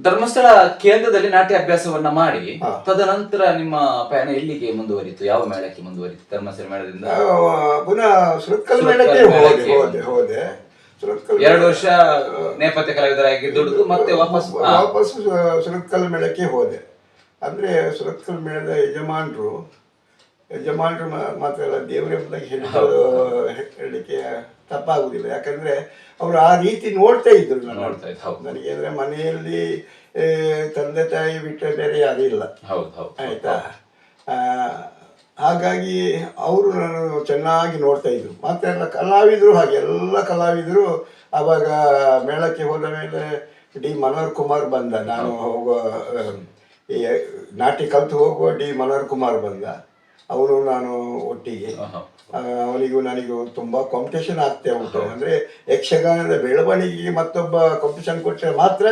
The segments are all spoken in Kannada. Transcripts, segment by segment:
ಧರ್ಮಸ್ಥಳ ಕೇಂದ್ರದಲ್ಲಿ ನಾಟ್ಯ ಅಭ್ಯಾಸವನ್ನ ಮಾಡಿ ತದನಂತರ ನಿಮ್ಮ ಪಯಣ ಎಲ್ಲಿಗೆ ಮುಂದುವರಿತು? ಯಾವ ಮೇಳಕ್ಕೆ ಮುಂದುವರಿತು? ಧರ್ಮಸ್ಥಳ ಮೇಳದಿಂದ ಪುನಃ ಸುರತ್ಕಲ್ ಮೇಳಕ್ಕೆ ಹೋದೆ. 2 ವರ್ಷ ನೇಪಥ್ಯ ಕಲಾವಿದರಾಗಿ ದುಡಿದು ಮತ್ತೆ ವಾಪಸ್ ಸುರತ್ಕಲ್ ಮೇಳಕ್ಕೆ ಹೋದೆ. ಅಂದ್ರೆ ಸುರತ್ಕಲ್ ಮೇಳದ ಯಜಮಾನರು ಮಾತ್ರ ಅಲ್ಲ, ದೇವರೆಂಬುದಾಗಿ ಹೇಳಲಿಕ್ಕೆ ತಪ್ಪಾಗುದಿಲ್ಲ. ಯಾಕಂದ್ರೆ ಅವರು ಆ ರೀತಿ ನೋಡ್ತಾ ಇದ್ರು ನನಗೆ. ಅಂದ್ರೆ ಮನೆಯಲ್ಲಿ ತಂದೆ ತಾಯಿ ಬಿಟ್ಟರೆ ಬೇರೆ ಯಾರೂ ಇಲ್ಲ, ಆಯ್ತಾ. ಹಾಗಾಗಿ ಅವರು ನಾನು ಚೆನ್ನಾಗಿ ನೋಡ್ತಾ ಇದ್ರು. ಮತ್ತೆ ಎಲ್ಲ ಕಲಾವಿದರು ಹಾಗೆ, ಎಲ್ಲ ಕಲಾವಿದರು ಆವಾಗ ಮೇಳಕ್ಕೆ ಹೋದ ಮೇಲೆ ಡಿ ಮನೋಹರ್ ಕುಮಾರ್ ಬಂದ. ನಾನು ಹೋಗುವ ಈ ನಾಟ್ಯ ಕಲಿತು ಹೋಗುವ ಡಿ ಮನೋಹರ್ ಕುಮಾರ್ ಬಂದ. ಅವನು ನಾನು ಒಟ್ಟಿಗೆ, ಅವನಿಗೂ ನನಗೂ ತುಂಬಾ ಕಾಂಪಿಟೇಷನ್ ಆಗ್ತಾ ಉಂಟು. ಅಂದ್ರೆ ಯಕ್ಷಗಾನದ ಬೆಳವಣಿಗೆಗೆ ಮತ್ತೊಬ್ಬ ಕಾಂಪಿಟೇಷನ್ ಕೊಟ್ಟರೆ ಮಾತ್ರ.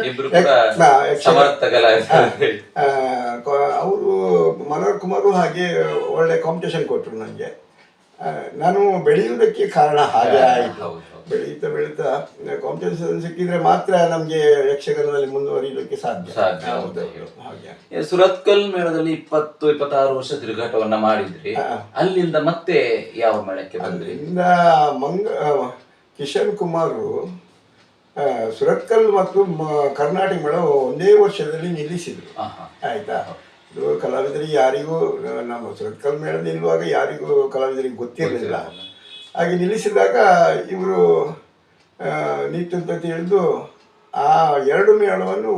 ಅವರು ಮನೋಹರ್ ಕುಮಾರು ಹಾಗೆ ಒಳ್ಳೆ ಕಾಂಪಿಟೇಷನ್ ಕೊಟ್ಟರು ನನಗೆ. ನಾನು ಬೆಳೆಯುವುದಕ್ಕೆ ಕಾರಣ ಹಾಗೆ ಆಯಿತು. ಬೆಳೀತಾ ಕಾಂಪಿಟೇಷನ್ ಸಿಕ್ಕಿದ್ರೆ ಮಾತ್ರ ನಮ್ಗೆ ಯಕ್ಷಗಾನದಲ್ಲಿ ಮುಂದುವರಿಯಲಿಕ್ಕೆ ಸಾಧ್ಯ. ಹಾಗೆ ಸುರತ್ಕಲ್ ಮೇಳದಲ್ಲಿ 20-26 ವರ್ಷ ತಿರುಗಾಟವನ್ನ ಮಾಡಿದ್ರಿ. ಅಲ್ಲಿಂದ ಮತ್ತೆ ಯಾವ ಮೇಳಕ್ಕೆ ಬಂದ್ರಿ? ಅಲ್ಲಿಂದ ಕಿಶನ್ ಕುಮಾರ್ ಸುರತ್ಕಲ್ ಮತ್ತು ಕರ್ನಾಟಕ ಮೇಳ ಒಂದೇ ವರ್ಷದಲ್ಲಿ ನಿಲ್ಲಿಸಿದ್ರು, ಆಯ್ತಾ. ಇದು ಕಲಾವಿದರಿಗೆ ಯಾರಿಗೂ, ನಮ್ಮ ಸುರತ್ಕಲ್ ಮೇಳ ನಿಲ್ಲುವಾಗ ಯಾರಿಗೂ ಕಲಾವಿದರಿಗೆ ಗೊತ್ತಿರಲಿಲ್ಲ. ಹಾಗೆ ನಿಲ್ಲಿಸಿದಾಗ ಇವರು ನಿಂತು ಅಂತ ತಿಳಿದು ಆ 2 ಮೇಳವನ್ನು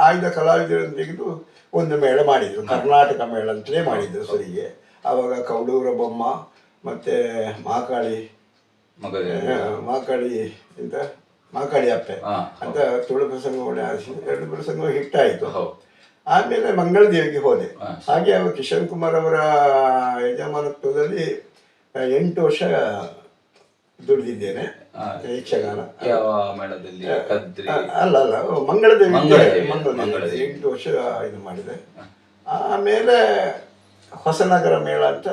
ಆಯ್ದ ಕಲಾವಿದರನ್ನು ತೆಗೆದು ಒಂದು ಮೇಳ ಮಾಡಿದರು, ಕರ್ನಾಟಕ ಮೇಳ ಅಂತಲೇ ಮಾಡಿದರು ಸರಿಗೆ. ಆವಾಗ ಕೌಡೂರ ಬೊಮ್ಮ ಮತ್ತೆ ಮಾಕಾಳಿ ಎಂತ ಮಾಕಾಳಿ ಅಪ್ಪೆ ಅಂತ ತುಳು ಪ್ರಸಂಗ ಒಳ್ಳೆ ಆರಿಸಿ 2 ಪ್ರಸಂಗ ಹಿಟ್ಟಾಯಿತು. ಆಮೇಲೆ ಮಂಗಳದೇವಿಗೆ ಹೋದೆ. ಹಾಗೆ ಅವರು ಕಿಶನ್ ಕುಮಾರ್ ಅವರ ಯಜಮಾನತ್ವದಲ್ಲಿ 8 ವರ್ಷ ದುಡಿದಿದ್ದೇನೆ ಯಕ್ಷಗಾನ. ಅಲ್ಲ ಮಂಗಳದೇವಿ 8 ವರ್ಷ ಇದು ಮಾಡಿದೆ. ಆಮೇಲೆ ಹೊಸನಗರ ಮೇಳ ಅಂತ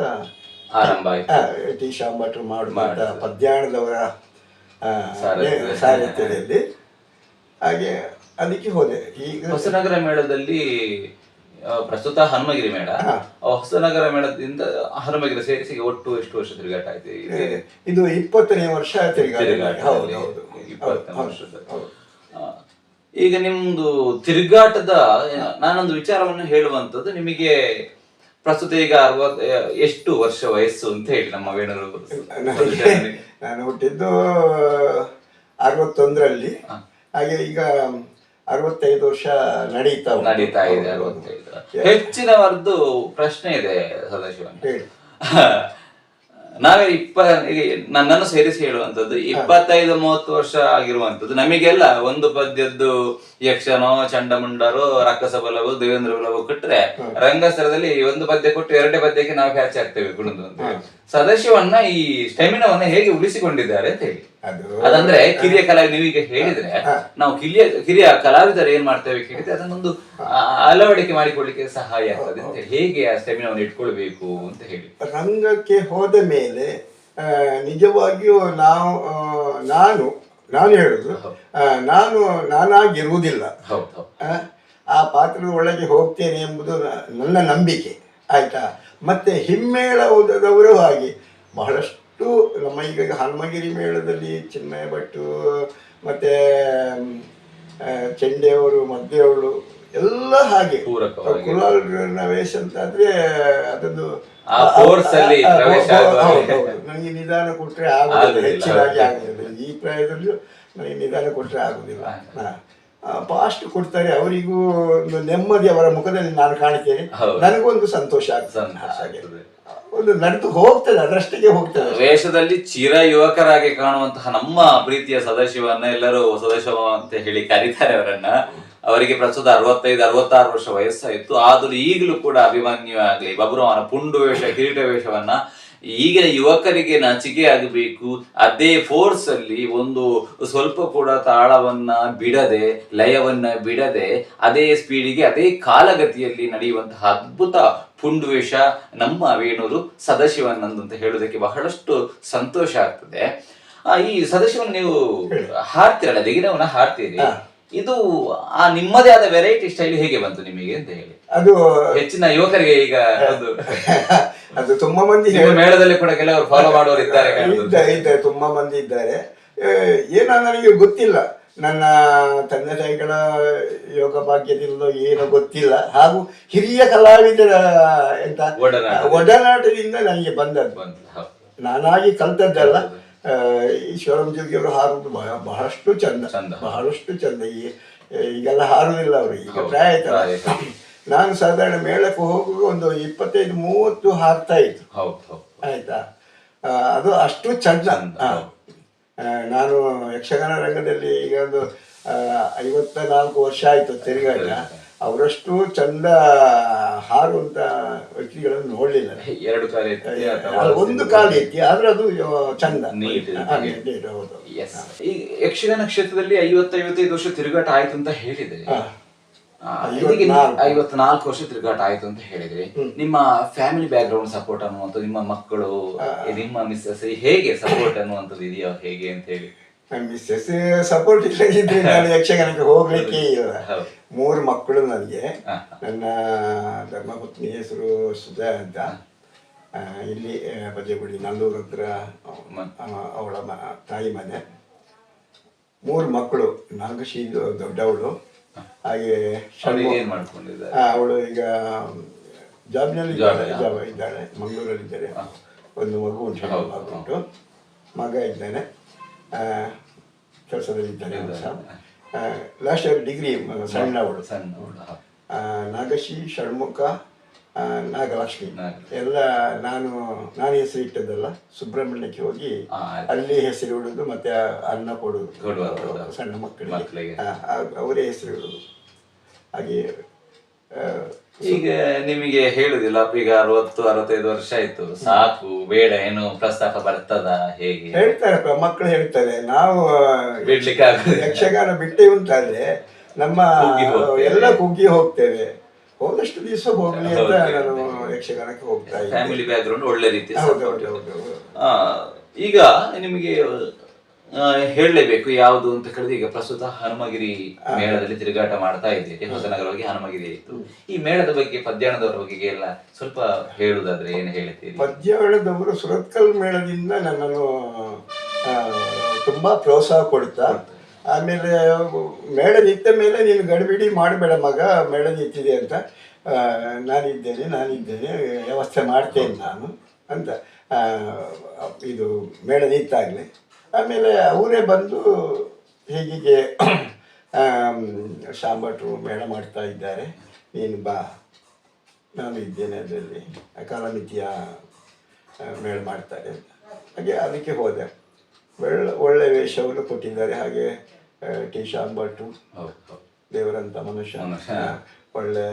ಟಿ ಶಾಂಭಟ್ರು ಮಾಡುವಂತ ಪದ್ಯಾಣದವರ ಸಾಹಿತ್ಯದಲ್ಲಿ, ಹಾಗೆ ಅದಕ್ಕೆ ಹೋದೆ. ಈಗ ಹೊಸನಗರ ಮೇಳದಲ್ಲಿ ಪ್ರಸ್ತುತ ಹನುಮಗಿರಿ ಮೇಳ, ಹೊಸನಗರ ಮೇಳದಿಂದ ಹನುಮಗಿರಿ ಸೇರಿಸಿ ಒಟ್ಟು ಎಷ್ಟು ವರ್ಷ ತಿರುಗಾಟ ಆಯ್ತು? ಇದು 20ನೇ ವರ್ಷ ತಿರುಗಾಟ. ಈಗ ನಿಮ್ದು ತಿರುಗಾಟದ ನಾನೊಂದು ವಿಚಾರವನ್ನು ಹೇಳುವಂತದ್ದು, ನಿಮಗೆ ಪ್ರಸ್ತುತ ಈಗ ಎಷ್ಟು ವರ್ಷ ವಯಸ್ಸು ಅಂತ ಹೇಳಿ ನಮ್ಮ ವೇಣೂರು? ನಾನು ಹುಟ್ಟಿದ್ದು 61ರಲ್ಲಿ, ಹಾಗೆ ಈಗ 65 ವರ್ಷ ನಡೀತಾ ಇದೆ. 65 ಹೆಚ್ಚಿನವರದ್ದು ಪ್ರಶ್ನೆ ಇದೆ ಸದಾಶಿವನ್. ನಾವೇ ನನ್ನನ್ನು ಸೇರಿಸಿ ಹೇಳುವಂತದ್ದು 25-30 ವರ್ಷ ಆಗಿರುವಂತದ್ದು ನಮಗೆಲ್ಲ ಒಂದು ಪದ್ಯದ್ದು ಯಕ್ಷನೋ ಚಂಡಮುಂಡರೋ ರಕ್ಕಸ ಬಲವು ದೇವೇಂದ್ರ ಬಲವು ಕೊಟ್ರೆ ರಂಗಸ್ಥಳದಲ್ಲಿ ಒಂದು ಪದ್ಯ ಕೊಟ್ಟು 2 ಪದ್ಯಕ್ಕೆ ನಾವು ಕ್ಯಾಚ್ ಆಗ್ತೇವೆ ಕುಣಿದು ಅಂತ ಹೇಳಿ. ಸದಾಶಿವನ್ನ ಈ ಸ್ಟೆಮಿನಾವನ್ನ ಹೇಗೆ ಉಳಿಸಿಕೊಂಡಿದ್ದಾರೆ ಅಂತ ಹೇಳಿ, ಅದಂದ್ರೆ ಕಿರಿಯ ಕಲಾವಿದ ನೀವೀಗ ಹೇಳಿದ್ರೆ ನಾವು ಕಿರಿಯ ಕಲಾವಿದರು ಏನ್ ಮಾಡ್ತೇವೆ ಕೇಳಿದ್ರೆ ಅದನ್ನೊಂದು ಅಳವಡಿಕೆ ಮಾಡಿಕೊಳ್ಳಿಕ್ಕೆ ಸಹಾಯ ಆಗ್ತದೆ ಅಂತ ಹೇಳಿ. ಹೇಗೆ ಆ ಸ್ಟೆಮಿನಾವನ್ನು ಇಟ್ಕೊಳ್ಬೇಕು ಅಂತ ಹೇಳಿ. ರಂಗಕ್ಕೆ ಹೋದ ಮೇಲೆ ನಿಜವಾಗಿಯೂ ನಾನು ಹೇಳುದು, ನಾನಾಗಿರುವುದಿಲ್ಲ, ಆ ಪಾತ್ರದ ಒಳಗೆ ಹೋಗ್ತೇನೆ ಎಂಬುದು ನನ್ನ ನಂಬಿಕೆ, ಆಯ್ತಾ. ಮತ್ತೆ ಹಿಮ್ಮೇಳದವರು ಹಾಗೆ ಬಹಳಷ್ಟು ನಮ್ಮ ಈಗ ಹನುಮಗಿರಿ ಮೇಳದಲ್ಲಿ ಚಿನ್ಮಯ ಭಟ್ಟು ಮತ್ತೆ ಚೆಂಡೆಯವರು ಮದ್ದೆಯವರು ಎಲ್ಲ ಹಾಗೆ ಕುಲಾಲ್ ನವೇಶ್ ಅಂತ ಆದ್ರೆ ಅದೊಂದು ನನಗೆ ನಿಧಾನ ಕೊಟ್ರೆ ಆಗುದಿಲ್ಲ, ಹೆಚ್ಚಿನಾಗಿ ಆಗುದಿಲ್ಲ. ಈ ಪ್ರಾಯದಲ್ಲೂ ನನಗೆ ನಿಧಾನ ಕೊಟ್ರೆ ಆಗುದಿಲ್ಲ. ಫಾಸ್ಟ್ ಕೊಡ್ತಾರೆ, ಅವರಿಗೂ ಒಂದು ನೆಮ್ಮದಿ ಅವರ ಮುಖದಲ್ಲಿ ನಾನು ಕಾಣ್ತೇನೆ, ನನಗೊಂದು ಸಂತೋಷ ಆಗ್ತದೆ. ಒಂದು ನಡೆದು ಹೋಗ್ತದೆ, ಅದರಷ್ಟಿಗೆ ಹೋಗ್ತದೆ. ವೇಷದಲ್ಲಿ ಚಿರ ಯುವಕರಾಗಿ ಕಾಣುವಂತಹ ನಮ್ಮ ಪ್ರೀತಿಯ ಸದಾಶಿವನ್ನ ಎಲ್ಲರೂ ಸದಾಶಿವ ಅಂತ ಹೇಳಿ ಕರೀತಾರೆ ಅವರನ್ನ. ಅವರಿಗೆ ಪ್ರಸ್ತುತ 65-66 ವರ್ಷ ವಯಸ್ಸಾಯಿತು. ಆದರೂ ಈಗಲೂ ಕೂಡ ಅಭಿಮನ್ಯವಾಗಲಿ ಬಬ್ರುವಾಹನ ಪುಂಡು ವೇಷ ಕಿರೀಟ ವೇಷವನ್ನ ಈಗಿನ ಯುವಕರಿಗೆ ನಾಚಿಕೆ ಆಗಬೇಕು, ಅದೇ ಫೋರ್ಸ್ ಅಲ್ಲಿ ಒಂದು ಸ್ವಲ್ಪ ಕೂಡ ತಾಳವನ್ನ ಬಿಡದೆ ಲಯವನ್ನ ಬಿಡದೆ ಅದೇ ಸ್ಪೀಡಿಗೆ ಅದೇ ಕಾಲಗತಿಯಲ್ಲಿ ನಡೆಯುವಂತಹ ಅದ್ಭುತ ಪುಂಡುವೇಷ ನಮ್ಮ ವೇಣೂರು ಸದಾಶಿವನಂದು ಅಂತ ಹೇಳೋದಕ್ಕೆ ಬಹಳಷ್ಟು ಸಂತೋಷ ಆಗ್ತದೆ. ಈ ಸದಾಶಿವನ್ ನೀವು ಹಾಡ್ತಿರಲ್ಲ, ದಿಗಿನವನ್ನ ಹಾಡ್ತೀರಿ, ಇದು ಆ ನಿಮ್ಮದೇ ಆದ ವೆರೈಟಿ ಸ್ಟೈಲ್ ಹೇಗೆ ಬಂತು ನಿಮಗೆ ಅಂತ ಹೇಳಿ? ಅದು ಹೆಚ್ಚಿನ ಯುವಕರಿಗೆ ಈಗ ಅದು ಅದು ತುಂಬಾ ಮಂದಿ ನಿಮ್ಮ ಮೇಳದಲ್ಲಿ ಕೂಡ ಕೆಲವರು ಫಾಲೋ ಮಾಡುವವರು ಇದ್ದಾರೆ ಇದ್ದಾರೆ, ತುಂಬಾ ಮಂದಿ ಇದ್ದಾರೆ. ಏನೋ ನನಗೆ ಗೊತ್ತಿಲ್ಲ, ನನ್ನ ತಂದೆ ತಾಯಿಗಳ ಯೋಗ ಭಾಗ್ಯದಿಂದ ಏನೋ ಗೊತ್ತಿಲ್ಲ, ಹಾಗೂ ಹಿರಿಯ ಕಲಾವಿದರ ಎಂತ ಒಡನಾಟದಿಂದ ನನಗೆ ಬಂದದ್ದು. ನಾನಾಗಿ ಕಲ್ತದ್ದಲ್ಲ. ಈಶ್ವರಂ ಜೋಗಿಯವರು ಹಾರುವುದು ಬಹಳಷ್ಟು ಚಂದ, ಬಹಳಷ್ಟು ಚಂದ. ಈಗೆಲ್ಲ ಹಾರುವುದಿಲ್ಲ ಅವರು, ಈಗ ಪ್ರಾಯ ಆಯ್ತಲ್ಲ. ನಾನು ಸಾಧಾರಣ ಮೇಳಕ್ಕೆ ಹೋಗುವಾಗ ಒಂದು 25-30 ಹಾರ್ತಾ ಇತ್ತು, ಆಯ್ತಾ. ಅದು ಅಷ್ಟು ಚಂದ. ನಾನು ಯಕ್ಷಗಾನ ರಂಗದಲ್ಲಿ ಈಗ ಒಂದು 54 ವರ್ಷ ಆಯ್ತು ತಿರುಗಾಟ. ಅವರಷ್ಟು ಚಂದ ಹಾರುವಂತ ವ್ಯಕ್ತಿಗಳನ್ನು ನೋಡ್ಲಿಲ್ಲ. ಒಂದು ಕಾಲು ಎತ್ತಿ ಆದ್ರೆ ಅದು ಚಂದ. ಹೌದು. ಈ ಯಕ್ಷಗಾನ ಕ್ಷೇತ್ರದಲ್ಲಿ 50-55 ವರ್ಷ ತಿರುಗಾಟ ಆಯ್ತು ಅಂತ ಹೇಳಿದ್ರೆ, 54 ವರ್ಷ ತಿರುಗಾಟ ಆಯ್ತು ಅಂತ ಹೇಳಿದ್ರೆ, ನಿಮ್ಮ ಫ್ಯಾಮಿಲಿ ಬ್ಯಾಕ್ ಗ್ರೌಂಡ್ ಸಪೋರ್ಟ್ ಅನ್ನುವಂಥದ್ದು, ನಿಮ್ಮ ಮಕ್ಕಳು, ನಿಮ್ಮ ಮಿಸ್ಸಸ್ ಹೇಗೆ ಸಪೋರ್ಟ್ ಅನ್ನುವಂಥದ್ದು ಇದೆಯಾ ಹೇಗೆ ಅಂತ ಹೇಳಿ? ಮಿಸ್ಸಸ್ ಸಪೋರ್ಟ್ ಇಲ್ಲದಿದ್ರೆ ನಾನು ಯಕ್ಷಗಾನಕ್ಕೆ ಹೋಗ್ಲಿಕ್ಕೆ ಇಲ್ಲ. 3 ಮಕ್ಕಳು ನನಗೆ. ನನ್ನ ಧರ್ಮಪತ್ನಿ ಹೆಸರು ಸುಧಾ ಅಂತ, ಇಲ್ಲಿ ಬಜೆಗುಡಿ ನಲ್ಲೂರು ಹತ್ರ ಅವಳ ತಾಯಿ ಮನೆ. 3 ಮಕ್ಕಳು. ನಾಗಶಿ ದೊಡ್ಡವಳು, ಹಾಗೆ ಅವಳು ಈಗ ಜಾಬ್ನಲ್ಲಿ ಇದ್ದಾಳೆ, ಮಂಗಳೂರಲ್ಲಿದ್ದಾರೆ. ಒಂದು ಮಗು ಉಂಟು, ಮಗ ಇದ್ದಾನೆ, ಕೆಲಸದಲ್ಲಿದ್ದಾನೆ. Last year degree. ಸಣ್ಣವಳು. ನಾಗಶಿ, ಷಣ್ಮುಖ, ನಾಗಲಕ್ಷ್ಮಿ ಎಲ್ಲ ನಾನು ಹೆಸರು ಇಟ್ಟದ್ದಲ್ಲ, ಸುಬ್ರಹ್ಮಣ್ಯಕ್ಕೆ ಹೋಗಿ ಅಲ್ಲಿ ಹೆಸರು ಇಡುದು, ಮತ್ತೆ ಅನ್ನ ಕೊಡುದು ಸಣ್ಣ ಮಕ್ಕಳಿಗೆ, ಅವರೇ ಹೆಸರು ಇಡುದು. ಹಾಗೆ ಈಗ ನಿಮಗೆ ಹೇಳುದಿಲ್ಲ, ಈಗ 60-65 ವರ್ಷ ಆಯ್ತು, ಸಾಕು ಬೇಡ ಏನು ಪ್ರಸ್ತಾಪ ಬರ್ತದ ಹೇಗೆ? ಹೇಳ್ತಾರೆ ಮಕ್ಕಳು, ಹೇಳ್ತಾರೆ. ನಾವು ಬಿಡ್ಲಿಕ್ಕೆ ಯಕ್ಷಗಾನ ಬಿಟ್ಟೇವು ಅಂತಾದ್ರೆ ನಮ್ಮ ಎಲ್ಲ ಕುಗ್ಗಿ ಹೋಗ್ತೇವೆ. ಹೋದಷ್ಟು ದಿವಸ ಹೋಗ್ಲಿ ಅಂತ ನಾನು ಯಕ್ಷಗಾನಕ್ಕೆ ಹೋಗ್ತಾ ಇದ್ದೆ. ಫ್ಯಾಮಿಲಿ ಬ್ಯಾಕ್ ಗ್ರೌಂಡ್ ಒಳ್ಳೆ ರೀತಿ. ಈಗ ನಿಮಗೆ ಹೇಳಲೇಬೇಕು ಯಾವುದು ಅಂತ ಹೇಳಿದ್ರೆ, ಈಗ ಪ್ರಸ್ತುತ ಹನುಮಗಿರಿ ಮೇಳದಲ್ಲಿ ತಿರುಗಾಟ ಮಾಡ್ತಾ ಇದ್ದೀರಿ. ಹೊಸನಗರವಾಗಿ ಹನುಮಗಿರಿ ಇತ್ತು. ಈ ಮೇಳದ ಬಗ್ಗೆ, ಪದ್ಯಾಣದವರ ಬಗ್ಗೆ ಎಲ್ಲ ಸ್ವಲ್ಪ ಹೇಳುದಾದ್ರೆ ಏನು ಹೇಳ್ತೀರಿ? ಪದ್ಯಾಣದವರು ಸುರತ್ಕಲ್ ಮೇಳದಿಂದ ನನ್ನನ್ನು ತುಂಬಾ ಪ್ರೋತ್ಸಾಹ ಕೊಡ್ತಾ, ಆಮೇಲೆ ಮೇಳ ನಿಂತ ಮೇಲೆ ನೀನು ಗಡಿಬಿಡಿ ಮಾಡಬೇಡ ಮಗ, ಮೇಳ ನಿಂತಿದೆ ಅಂತ, ನಾನಿದ್ದೇನೆ ವ್ಯವಸ್ಥೆ ಮಾಡ್ತೇನೆ ನಾನು ಅಂತ. ಇದು ಮೇಳ ನಿಂತಾಗಲಿ ಆಮೇಲೆ ಅವರೇ ಬಂದು ಹೀಗೆ ಶಾಂಭಟ್ರು ಮೇಳ ಮಾಡ್ತಾ ಇದ್ದಾರೆ, ನೀನು ಬಾ, ನಾನು ಇದ್ದೇನೆ ಅದರಲ್ಲಿ, ಕಾಲಮಿತಿಯ ಮೇಳ ಮಾಡ್ತಾರೆ ಅಂತ. ಹಾಗೆ ಅದಕ್ಕೆ ಹೋದೆ. ಒಳ್ಳೆ ವೇಷವನ್ನು ಕೊಟ್ಟಿದ್ದಾರೆ. ಹಾಗೆ ಟಿ ಶಾಂಭಟ್ರು ದೇವರಂತ ಮನುಷ್ಯ, ಒಳ್ಳೆ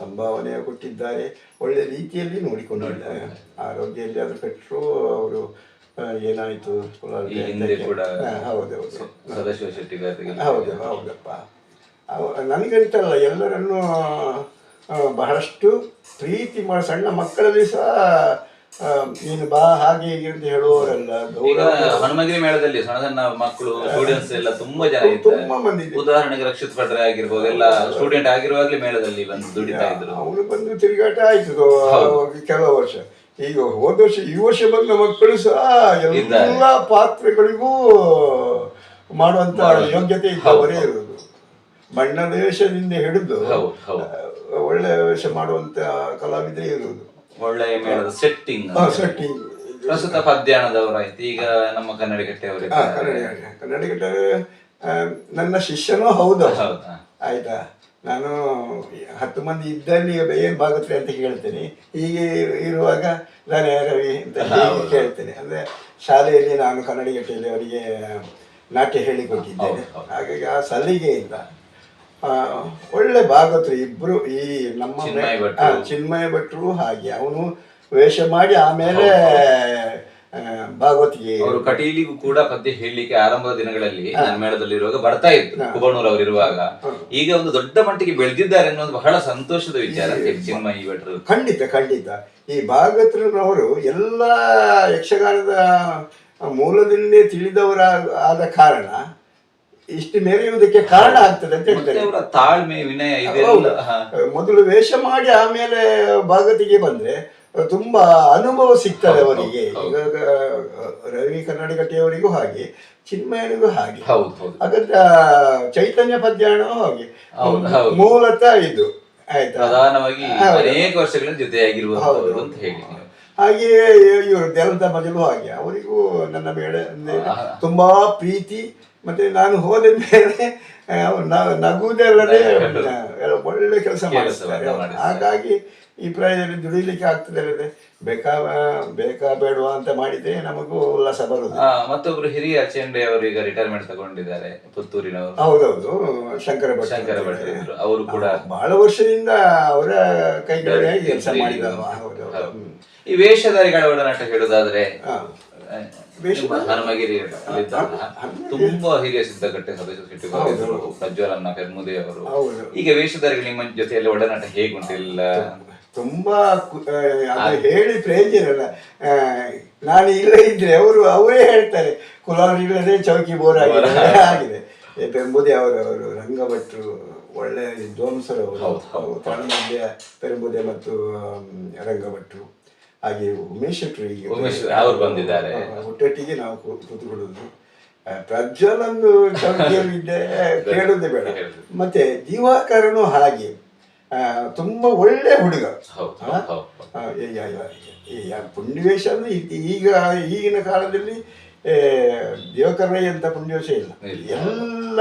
ಸಂಭಾವನೆ ಕೊಟ್ಟಿದ್ದಾರೆ, ಒಳ್ಳೆ ರೀತಿಯಲ್ಲಿ ನೋಡಿಕೊಂಡಿದ್ದಾರೆ. ಆರೋಗ್ಯದಲ್ಲಿ ಅದು ಕಟ್ಟರು ಅವರು. ಏನಾಯ್ತು ಹೌದಪ್ಪ, ನನಗಂತಲ್ಲ ಎಲ್ಲರನ್ನು ಬಹಳಷ್ಟು ಪ್ರೀತಿ ಮಾಡಿ, ಸಣ್ಣ ಮಕ್ಕಳಲ್ಲಿ ಸಹ ನೀನು ಬಾ ಹಾಗೆ ಹೀಗೆ ಅಂತ ಹೇಳುವವರಲ್ಲ. ಹನುಮಗಿರಿ ಮೇಳದಲ್ಲಿ ಸಣ್ಣ ಸಣ್ಣ ಮಕ್ಕಳು, ಸ್ಟೂಡೆಂಟ್ಸ್ ಎಲ್ಲ ತುಂಬಾ ಜನ, ತುಂಬಾ ಮಂದಿ. ಉದಾಹರಣೆಗೆ ರಕ್ಷಿತ್ ಭಟ್ರೆ ಆಗಿರ್ಬೋದು, ಎಲ್ಲ ಸ್ಟೂಡೆಂಟ್ ಆಗಿರುವಾಗಲೇ ಮೇಳದಲ್ಲಿ ಬಂದು ದುಡಿತಾ ಇದ್ರು. ಅವನು ಬಂದು ತಿರುಗಾಟ ಆಯ್ತು ಕೆಲವು ವರ್ಷ. ಈಗ ಹೋದ ವರ್ಷ, ಈ ವರ್ಷ ಬಂದ ಮಕ್ಕಳು ಸಹ ಎಲ್ಲ ಪಾತ್ರಗಳಿಗೂ ಮಾಡುವಂತ ಯೋಗ್ಯತೆ ಇದ್ದವರೇ ಇರುವುದು. ಬಣ್ಣದ ವೇಷದಿಂದ ಹಿಡಿದು ಒಳ್ಳೆ ವೇಷ ಮಾಡುವಂತ ಕಲಾವಿದರೇ ಇರುವುದು. ಒಳ್ಳೆ ಮೇಳದ ಸೆಟ್ಟಿಂಗ್. ಪ್ರಸ್ತುತ ಪದ್ಯಾಣದವರಾಯ್ತು, ಈಗ ನಮ್ಮ ಕನ್ನಡಗಟ್ಟೆಯವರು. ಕನ್ನಡಗಟ್ಟೆ ನನ್ನ ಶಿಷ್ಯನೂ ಹೌದು, ಆಯ್ತಾ. ನಾನು 10 ಮಂದಿ ಇದ್ದಲ್ಲಿ ಏನು ಭಾಗತ್ರಿ ಅಂತ ಕೇಳ್ತೇನೆ. ಹೀಗೆ ಇರುವಾಗ ನಾನು ರವಿ ಅಂತ ಕೇಳ್ತೇನೆ. ಅಂದರೆ ಶಾಲೆಯಲ್ಲಿ ನಾನು ಕನ್ನಡಗಟ್ಟೆಯಲ್ಲಿ ಅವರಿಗೆ ನಾಟ್ಯ ಹೇಳಿಕೊಟ್ಟಿದ್ದೇನೆ. ಹಾಗಾಗಿ ಆ ಸಲಿಗೆಯಿಂದ ಒಳ್ಳೆ ಭಾಗತ್ರು ಇಬ್ರು. ಈ ನಮ್ಮ ಚಿನ್ಮಯ ಭಟ್ರು ಹಾಗೆ, ಅವನು ವೇಷ ಮಾಡಿ ಆಮೇಲೆ ಭಾಗವತಿಗೆ ಅವರು ಕಟೀಲಿಗೂ ಕೂಡ ಪದ್ಯ ಹೇಳಲಿಕ್ಕೆ ಆರಂಭದ ದಿನಗಳಲ್ಲಿ ಮೇಳದಲ್ಲಿರುವಾಗ ಬರ್ತಾ ಇದ್ರು, ಕುಬಣೂರ್ ಅವರು ಇರುವಾಗ. ಈಗ ಒಂದು ದೊಡ್ಡ ಮಟ್ಟಿಗೆ ಬೆಳೆದಿದ್ದಾರೆ ಅನ್ನೋದು ಬಹಳ ಸಂತೋಷದ ವಿಚಾರ ಚಿನ್ಮಯಿ ಭಟ್ರು. ಖಂಡಿತ ಈ ಭಾಗವತರವರು ಎಲ್ಲ ಯಕ್ಷಗಾನದ ಮೂಲದಲ್ಲೇ ತಿಳಿದವರ ಆದ ಕಾರಣ ಇಷ್ಟು ಮೆರೆಯುವುದಕ್ಕೆ ಕಾರಣ ಆಗ್ತದೆ ಅಂತ ಮತ್ತೆ ಹೇಳ್ತಾರೆ. ಅವರ ತಾಳ್ಮೆ ವಿನಯ ಇದೆಲ್ಲ ಹೌದು. ಮೊದಲು ವೇಷ ಮಾಡಿ ಆಮೇಲೆ ಭಾಗವತಿಗೆ ಬಂದ್ರೆ ತುಂಬಾ ಅನುಭವ ಸಿಗ್ತದೆ ಅವರಿಗೆ. ಇವಾಗ ರವಿ ಕನ್ನಡಗಟ್ಟಿಯವರಿಗೂ ಹಾಗೆ, ಚಿನ್ಮಯನಿಗೂ ಹಾಗೆ, ಹೌದು ಹೌದು ಹಾಗಾದ್ರೆ ಚೈತನ್ಯ ಪದ್ಯಾಣವೂ ಹಾಗೆ. ಹೌದು, ಹೌದು. ಮೂಲತಃ ಇದು ಆಯ್ತಾ, ಪ್ರಧಾನವಾಗಿ ಅನೇಕ ವರ್ಷಗಳ ಜೊತೆಯಾಗಿರುವಂತವರು ಅಂತ ಹೇಳಿ ನೀವು. ಹಾಗೆಯೇ ಇವರು ದೇವಂತ ಮಜಲು ಹಾಗೆ, ಅವರಿಗೂ ನನ್ನ ಮೇಲೆ ತುಂಬಾ ಪ್ರೀತಿ. ಮತ್ತೆ ನಾನು ಹೋದ ಮೇಲೆ ನಗುವುದಲ್ಲದೆ ಒಳ್ಳೆ ಕೆಲಸ ಮಾಡಿಸ್ತಾರೆ. ಹಾಗಾಗಿ ಈ ಪ್ರಾಯದಲ್ಲಿ ದುಡಿಲಿಕ್ಕೆ ಆಗ್ತದೆ ಅಲ್ಲದೆ ಬೇಕಾ ಬೇಡವಾ ಅಂತ ಮಾಡಿದ್ರೆ ನಮಗೂ ಉಲ್ಲಾಸ ಬರುದು. ಮತ್ತೊಬ್ರು ಹಿರಿಯ ಚೆಂಡೆ ಅವರು ಈಗ ರಿಟೈರ್ಮೆಂಟ್ ತಗೊಂಡಿದ್ದಾರೆ, ಪುತ್ತೂರಿನವರು. ಹೌದೌದು, ಶಂಕರ ಭಟ್ ಇದ್ರು. ಅವರು ಕೂಡ ಬಹಳ ವರ್ಷದಿಂದ ಅವರ ಕೈಗಳಲ್ಲಿ ಕೆಲಸ ಮಾಡಿದವ. ಹೌದೌದು. ಈ ವೇಷಧಾರಿಗಳ ಒಡನಾಟ ಹೇಳುದಾದ್ರೆ ಹನುಮಗಿರಿ ತುಂಬಾ ಹಿರಿಯ ಸಿದ್ಧಗಟ್ಟೆ ಸದಸ್ಯ ಶೆಟ್ಟಿಗಳು, ಪ್ರಜ್ವಲನ್ನ ಪೆರ್ಮುದೆ ಅವರು. ಈಗ ವೇಷಧಾರಿಗಳು ನಿಮ್ಮ ಜೊತೆಯಲ್ಲಿ ಒಡನಾಟ ಹೇಗುಂಟಿಲ್ಲ? ತುಂಬಾ ಹೇಳಿ ಪ್ರಯೋಜನ ಇಲ್ಲ. ನಾನು ಇಲ್ಲ ಇದ್ರೆ ಅವರೇ ಹೇಳ್ತಾರೆ ಕುಲಾಲ್ ಇಲ್ಲದೆ ಚೌಕಿ ಬೋರ್ ಆಗಿದೆ. ಪೆರ್ಮುದೆ ಅವರು ರಂಗಭಟ್ರು, ಒಳ್ಳೆ ವಿದ್ವಾಂಸರು ಅವರು. ತಳಮಧ್ಯ ಪೆರ್ಮುದೆ ಮತ್ತು ರಂಗಭಟ್ರು. ಹಾಗೆ ಉಮೇಶ್ ಶೆಟ್ರು ಈಗ ಅವರು ಬಂದಿದ್ದಾರೆ. ಒಟ್ಟೊಟ್ಟಿಗೆ ನಾವು ಕೂತ್ಕೊಳ್ಳೋದು. ಪ್ರಜ್ವಲೊಂದು ಚೌಕಿಯಲ್ಲಿದ್ದೆ, ಕೇಳೋದೇ ಬೇಡ. ಮತ್ತೆ ದಿವಾಕರನು ಹಾಗೆ ತುಂಬಾ ಒಳ್ಳೆ ಹುಡುಗ. ಪುಣ್ಯವೇಷ ಅಂದ್ರೆ ಈಗಿನ ಕಾಲದಲ್ಲಿ ದೇವಕರ್ಣಯ್ಯ ಅಂತ ಪುಣ್ಯವೇಷ ಇಲ್ಲ, ಎಲ್ಲ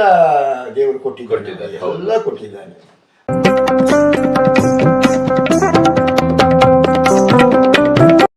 ದೇವರು ಕೊಟ್ಟಿದ್ದಾನೆ, ಎಲ್ಲ ಕೊಟ್ಟಿದ್ದಾನೆ.